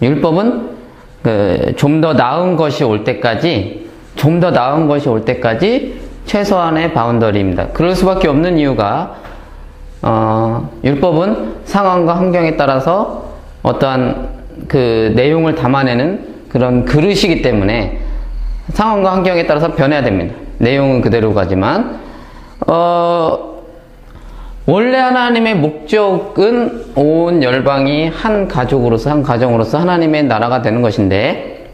율법은 좀 더 나은 것이 올 때까지, 최소한의 바운더리입니다. 그럴 수밖에 없는 이유가 율법은 상황과 환경에 따라서 어떠한 그 내용을 담아내는 그런 그릇이기 때문에 상황과 환경에 따라서 변해야 됩니다. 내용은 그대로 가지만 원래 하나님의 목적은 온 열방이 한 가족으로서, 한 가정으로서 하나님의 나라가 되는 것인데,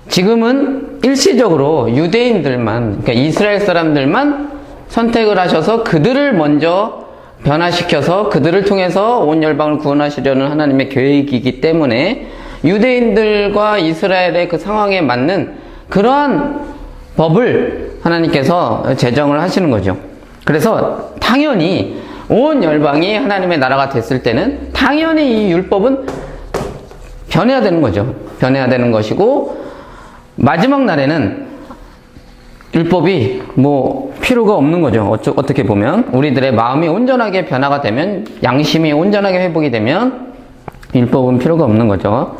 지금은 일시적으로 유대인들만, 그러니까 이스라엘 사람들만 선택을 하셔서 그들을 먼저 변화시켜서 그들을 통해서 온 열방을 구원하시려는 하나님의 계획이기 때문에 유대인들과 이스라엘의 그 상황에 맞는 그러한 법을 하나님께서 제정을 하시는 거죠. 그래서 당연히 온 열방이 하나님의 나라가 됐을 때는 당연히 이 율법은 변해야 되는 거죠. 변해야 되는 것이고, 마지막 날에는 율법이 필요가 없는 거죠. 어떻게 보면 우리들의 마음이 온전하게 변화가 되면, 양심이 온전하게 회복이 되면 율법은 필요가 없는 거죠.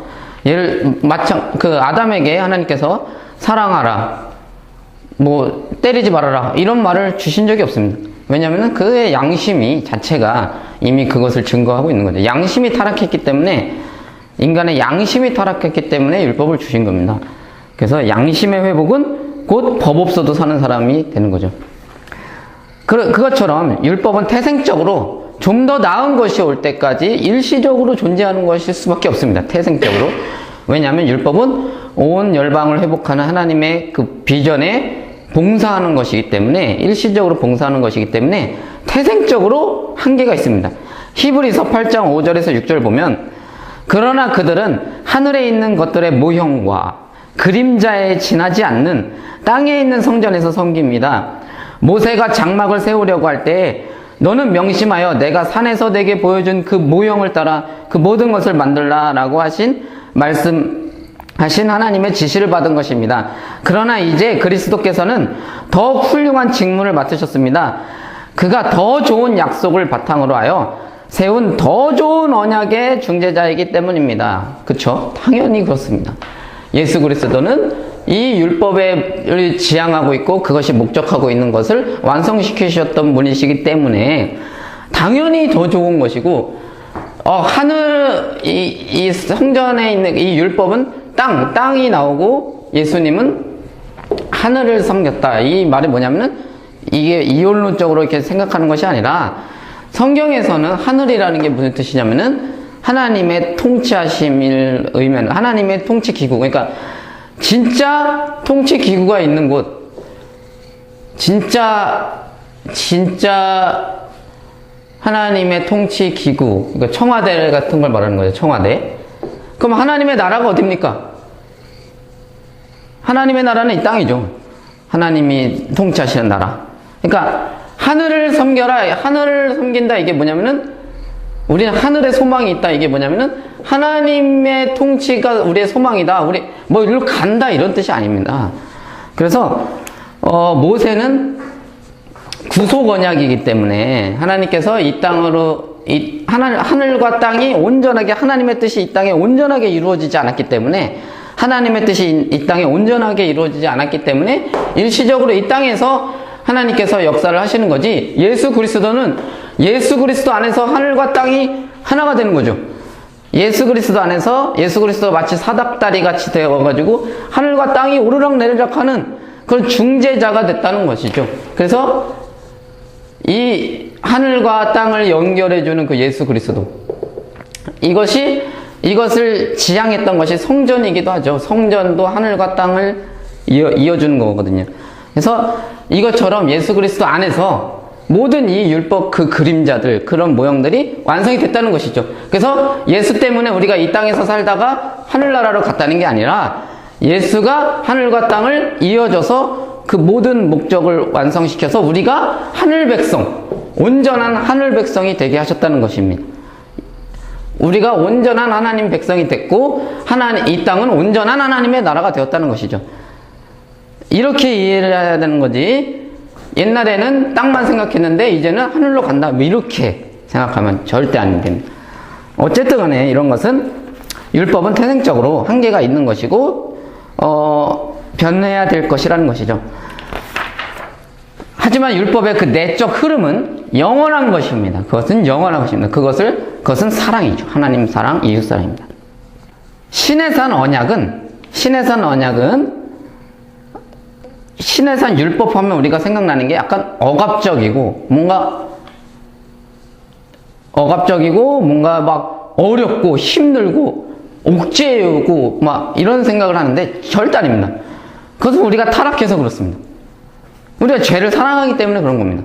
아담에게 하나님께서 사랑하라, 때리지 말아라, 이런 말을 주신 적이 없습니다. 왜냐하면 그의 양심이 자체가 이미 그것을 증거하고 있는 거죠. 양심이 타락했기 때문에, 인간의 양심이 타락했기 때문에 율법을 주신 겁니다. 그래서 양심의 회복은 곧 법 없어도 사는 사람이 되는 거죠. 그것처럼 율법은 태생적으로 좀 더 나은 것이 올 때까지 일시적으로 존재하는 것일 수밖에 없습니다. 태생적으로. 왜냐하면 율법은 온 열방을 회복하는 하나님의 그 비전에 봉사하는 것이기 때문에, 일시적으로 봉사하는 것이기 때문에 태생적으로 한계가 있습니다. 히브리서 8장 5절에서 6절 보면, 그러나 그들은 하늘에 있는 것들의 모형과 그림자에 지나지 않는 땅에 있는 성전에서 섬깁니다. 모세가 장막을 세우려고 할 때에 너는 명심하여 내가 산에서 내게 보여준 그 모형을 따라 그 모든 것을 만들라 라고 하신 하나님의 지시를 받은 것입니다. 그러나 이제 그리스도께서는 더 훌륭한 직무를 맡으셨습니다. 그가 더 좋은 약속을 바탕으로 하여 세운 더 좋은 언약의 중재자이기 때문입니다. 그쵸? 당연히 그렇습니다. 예수 그리스도는 이 율법을 지향하고 있고 그것이 목적하고 있는 것을 완성시키셨던 분이시기 때문에 당연히 더 좋은 것이고, 이 성전에 있는 이 율법은 땅이 나오고 예수님은 하늘을 섬겼다. 이 말이 뭐냐면은 이게 이론적으로 이렇게 생각하는 것이 아니라, 성경에서는 하늘이라는 게 무슨 뜻이냐면은 하나님의 통치하심을 의미하는 하나님의 통치기구, 그러니까 진짜 통치기구가 있는 곳, 진짜 하나님의 통치기구, 그러니까 청와대 같은 걸 말하는 거죠. 청와대. 그럼 하나님의 나라가 어딥니까? 하나님의 나라는 이 땅이죠. 하나님이 통치하시는 나라. 그러니까 하늘을 섬겨라, 하늘을 섬긴다, 이게 뭐냐면은 우리는 하늘에 소망이 있다, 이게 뭐냐면은 하나님의 통치가 우리의 소망이다, 우리 이리로 간다, 이런 뜻이 아닙니다. 그래서 모세는 구속 언약이기 때문에 하나님께서 이 땅으로 하늘과 땅이 온전하게, 하나님의 뜻이 이 땅에 온전하게 이루어지지 않았기 때문에, 하나님의 뜻이 이 땅에 온전하게 이루어지지 않았기 때문에 일시적으로 이 땅에서 하나님께서 역사를 하시는 거지, 예수 그리스도는 예수 그리스도 안에서 하늘과 땅이 하나가 되는 거죠. 예수 그리스도 안에서, 예수 그리스도가 마치 사닥다리 같이 되어가지고 하늘과 땅이 오르락 내리락 하는 그런 중재자가 됐다는 것이죠. 그래서 이 하늘과 땅을 연결해주는 그 예수 그리스도, 이것을 지향했던 것이 성전이기도 하죠. 성전도 하늘과 땅을 이어주는 거거든요. 그래서 이것처럼 예수 그리스도 안에서 모든 이 율법 그 그림자들, 그런 모형들이 완성이 됐다는 것이죠. 그래서 예수 때문에 우리가 이 땅에서 살다가 하늘나라로 갔다는 게 아니라, 예수가 하늘과 땅을 이어줘서 그 모든 목적을 완성시켜서 우리가 하늘 백성, 온전한 하늘 백성이 되게 하셨다는 것입니다. 우리가 온전한 하나님 백성이 됐고, 이 땅은 온전한 하나님의 나라가 되었다는 것이죠. 이렇게 이해를 해야 되는 거지, 옛날에는 땅만 생각했는데 이제는 하늘로 간다, 이렇게 생각하면 절대 안 됩니다. 어쨌든 간에 이런 것은 율법은 태생적으로 한계가 있는 것이고 변해야 될 것이라는 것이죠. 하지만 율법의 그 내적 흐름은 영원한 것입니다. 그것은 영원한 것입니다. 그것은 사랑이죠. 하나님 사랑, 이웃 사랑입니다. 시내산 언약은 시내산 율법 하면 우리가 생각나는 게 약간 억압적이고 뭔가 막 어렵고 힘들고 옥죄이고 막 이런 생각을 하는데 절대 아닙니다. 그것은 우리가 타락해서 그렇습니다. 우리가 죄를 사랑하기 때문에 그런 겁니다.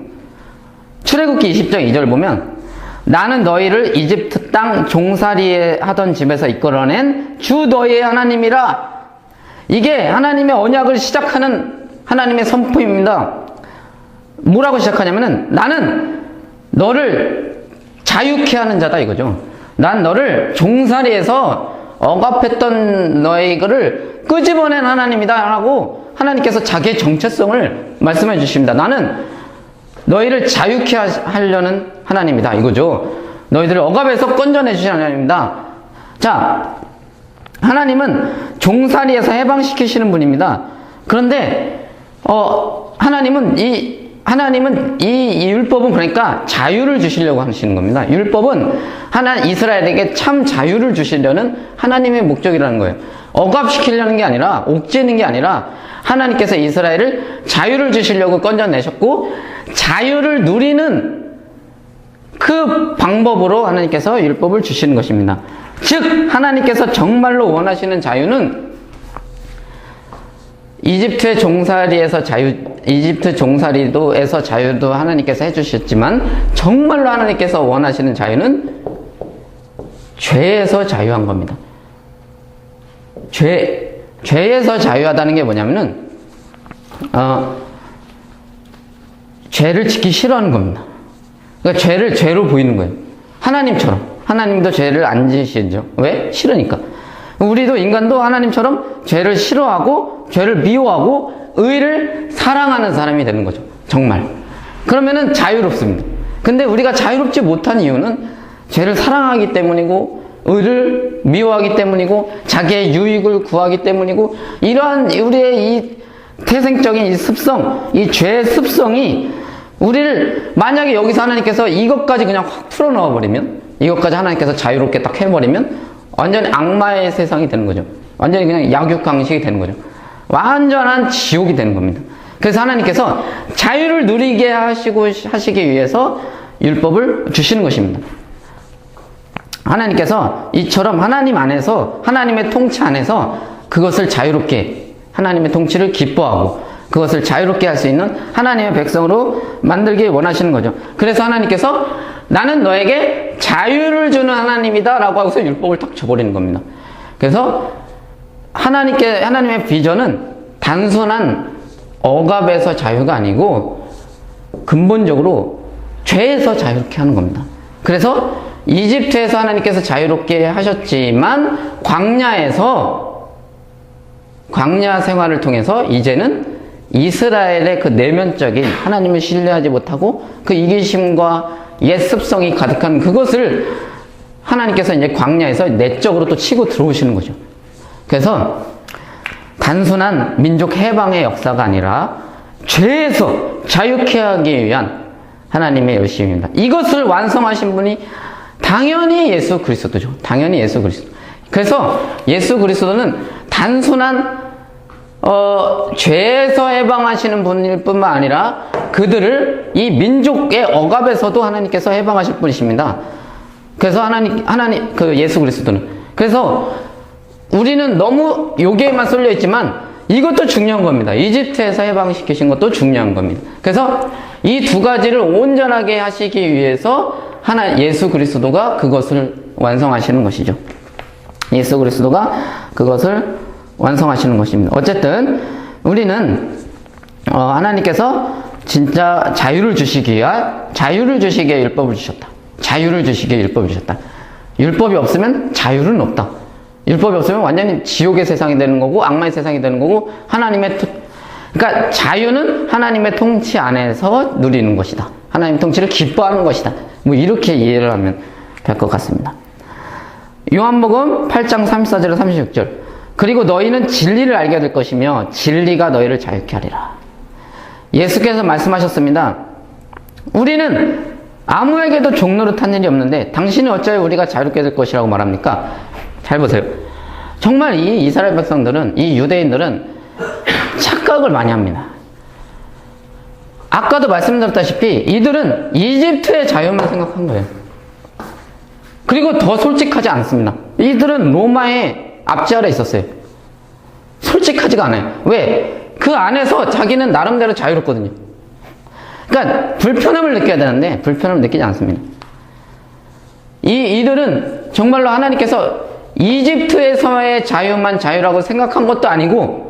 출애굽기 20장 2절 보면 나는 너희를 이집트 땅 종살이 하던 집에서 이끌어낸 주 너희의 하나님이라. 이게 하나님의 언약을 시작하는 하나님의 선포입니다. 뭐라고 시작하냐면은 나는 너를 자유케 하는 자다 이거죠. 난 너를 종살이에서 억압했던 너희를 끄집어낸 하나님이다 라고 하나님께서 자기의 정체성을 말씀해 주십니다. 나는 너희를 자유케 하려는 하나님이다 이거죠. 너희들을 억압에서 건져내 주신 하나님입니다. 자, 하나님은 종살이에서 해방시키시는 분입니다. 그런데 하나님은 이 율법은 그러니까 자유를 주시려고 하시는 겁니다. 율법은 이스라엘에게 참 자유를 주시려는 하나님의 목적이라는 거예요. 억압시키려는 게 아니라 옥죄는 게 아니라 하나님께서 이스라엘을 자유를 주시려고 건져내셨고 자유를 누리는 그 방법으로 하나님께서 율법을 주시는 것입니다. 즉 하나님께서 정말로 원하시는 자유는 이집트 종살이도에서 자유도 하나님께서 해주셨지만 정말로 하나님께서 원하시는 자유는 죄에서 자유한 겁니다. 죄에서 자유하다는 게 뭐냐면은 죄를 짓기 싫어하는 겁니다. 그러니까 죄를 죄로 보이는 거예요. 하나님처럼. 하나님도 죄를 안 지시죠. 왜? 싫으니까. 우리도 인간도 하나님처럼 죄를 싫어하고 죄를 미워하고 의를 사랑하는 사람이 되는 거죠. 정말. 그러면은 자유롭습니다. 근데 우리가 자유롭지 못한 이유는 죄를 사랑하기 때문이고 의를 미워하기 때문이고 자기의 유익을 구하기 때문이고 이러한 우리의 이 태생적인 이 습성, 이 죄의 습성이 우리를 만약에 여기서 하나님께서 이것까지 그냥 확 풀어넣어 버리면 이것까지 하나님께서 자유롭게 딱 해버리면 완전히 악마의 세상이 되는 거죠. 완전히 그냥 약육강식이 되는 거죠. 완전한 지옥이 되는 겁니다. 그래서 하나님께서 자유를 누리게 하시기 위해서 율법을 주시는 것입니다. 하나님께서 이처럼 하나님 안에서 하나님의 통치 안에서 그것을 자유롭게 하나님의 통치를 기뻐하고 그것을 자유롭게 할 수 있는 하나님의 백성으로 만들기 원하시는 거죠. 그래서 하나님께서 나는 너에게 자유를 주는 하나님이다 라고 하고서 율법을 딱 줘버리는 겁니다. 그래서 하나님의 비전은 단순한 억압에서 자유가 아니고 근본적으로 죄에서 자유롭게 하는 겁니다. 그래서 이집트에서 하나님께서 자유롭게 하셨지만 광야 생활을 통해서 이제는 이스라엘의 그 내면적인 하나님을 신뢰하지 못하고 그 이기심과 옛 습성이 가득한 그것을 하나님께서 이제 광야에서 내적으로 또 치고 들어오시는 거죠. 그래서 단순한 민족 해방의 역사가 아니라 죄에서 자유케 하기 위한 하나님의 열심입니다. 이것을 완성하신 분이 당연히 예수 그리스도죠. 당연히 예수 그리스도. 그래서 예수 그리스도는 단순한 죄에서 해방하시는 분일 뿐만 아니라 그들을 이 민족의 억압에서도 하나님께서 해방하실 분이십니다. 그래서 그 예수 그리스도는. 그래서 우리는 너무 여기에만 쏠려 있지만 이것도 중요한 겁니다. 이집트에서 해방시키신 것도 중요한 겁니다. 그래서 이 두 가지를 온전하게 하시기 위해서 예수 그리스도가 그것을 완성하시는 것이죠. 예수 그리스도가 그것을 완성하시는 것입니다. 어쨌든 우리는 하나님께서 진짜 자유를 주시기에 율법을 주셨다. 자유를 주시기에 율법을 주셨다. 율법이 없으면 자유는 없다. 율법이 없으면 완전히 지옥의 세상이 되는 거고 악마의 세상이 되는 거고 그러니까 자유는 하나님의 통치 안에서 누리는 것이다. 하나님의 통치를 기뻐하는 것이다. 뭐 이렇게 이해를 하면 될 것 같습니다. 요한복음 8장 34절에서 36절. 그리고 너희는 진리를 알게 될 것이며 진리가 너희를 자유케 하리라. 예수께서 말씀하셨습니다. 우리는 아무에게도 종노릇한 일이 없는데 당신이 어찌하여 우리가 자유롭게 될 것이라고 말합니까? 잘 보세요. 정말 이 이스라엘 백성들은, 이 유대인들은 착각을 많이 합니다. 아까도 말씀드렸다시피 이들은 이집트의 자유만 생각한 거예요. 그리고 더 솔직하지 않습니다. 이들은 로마의 압제 아래 있었어요. 솔직하지가 않아요. 왜? 그 안에서 자기는 나름대로 자유롭거든요. 그러니까 불편함을 느껴야 되는데 불편함을 느끼지 않습니다. 이들은 정말로 하나님께서 이집트에서의 자유만 자유라고 생각한 것도 아니고,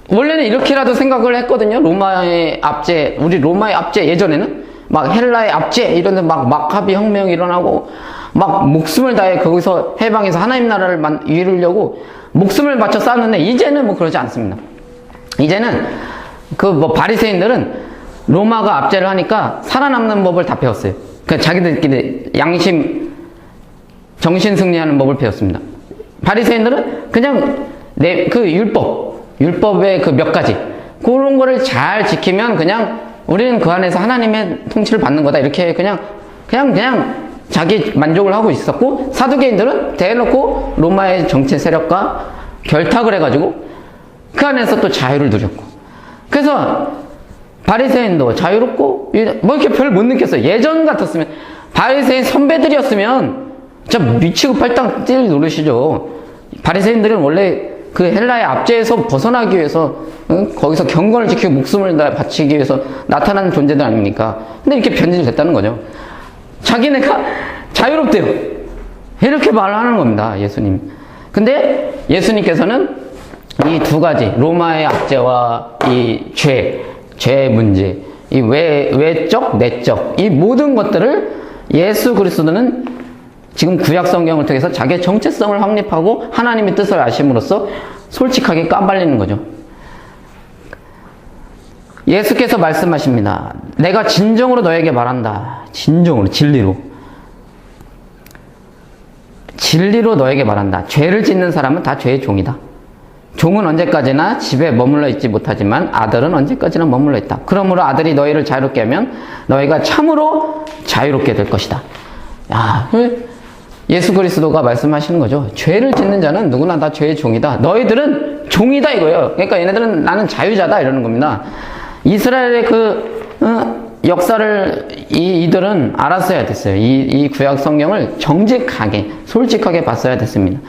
원래는 이렇게라도 생각을 했거든요. 로마의 압제, 우리 로마의 압제 예전에는 막 헬라의 압제 이런 데 막 마카비 혁명이 일어나고 막 목숨을 다해 거기서 해방해서 하나님 나라를 이루려고 목숨을 바쳐 싸웠는데, 이제는 뭐 그러지 않습니다. 이제는 바리새인들은 로마가 압제를 하니까 살아남는 법을 다 배웠어요. 그러니까 자기들끼리 양심, 정신 승리하는 법을 배웠습니다. 바리새인들은 그냥 그 율법의 그 몇 가지 그런 거를 잘 지키면 그냥 우리는 그 안에서 하나님의 통치를 받는 거다, 이렇게 그냥 자기 만족을 하고 있었고, 사두개인들은 대놓고 로마의 정치 세력과 결탁을 해가지고 그 안에서 또 자유를 누렸고, 그래서 바리새인도 자유롭고 뭐 이렇게 별 못 느꼈어요. 예전 같았으면, 바리새인 선배들이었으면 진짜 미치고 팔당 뛸 노릇이죠. 바리새인들은 원래 그 헬라의 압제에서 벗어나기 위해서 거기서 경건을 지키고 목숨을 바치기 위해서 나타나는 존재들 아닙니까? 근데 이렇게 변질이 됐다는 거죠. 자기네가 자유롭대요. 이렇게 말을 하는 겁니다, 예수님. 근데 예수님께서는 이 두 가지, 로마의 압제와 이 죄 문제, 이 외적, 내적, 이 모든 것들을 예수 그리스도는 지금 구약 성경을 통해서 자기의 정체성을 확립하고 하나님의 뜻을 아심으로써 솔직하게 까발리는 거죠. 예수께서 말씀하십니다. 내가 진정으로 너에게 말한다. 진정으로, 진리로 너에게 말한다. 죄를 짓는 사람은 다 죄의 종이다. 종은 언제까지나 집에 머물러 있지 못하지만 아들은 언제까지나 머물러 있다. 그러므로 아들이 너희를 자유롭게 하면 너희가 참으로 자유롭게 될 것이다. 예수 그리스도가 말씀하시는 거죠. 죄를 짓는 자는 누구나 다 죄의 종이다. 너희들은 종이다, 이거예요. 그러니까 얘네들은 나는 자유자다, 이러는 겁니다. 이스라엘의 역사를 이들은 알았어야 됐어요. 이 구약 성경을 정직하게, 솔직하게 봤어야 됐습니다.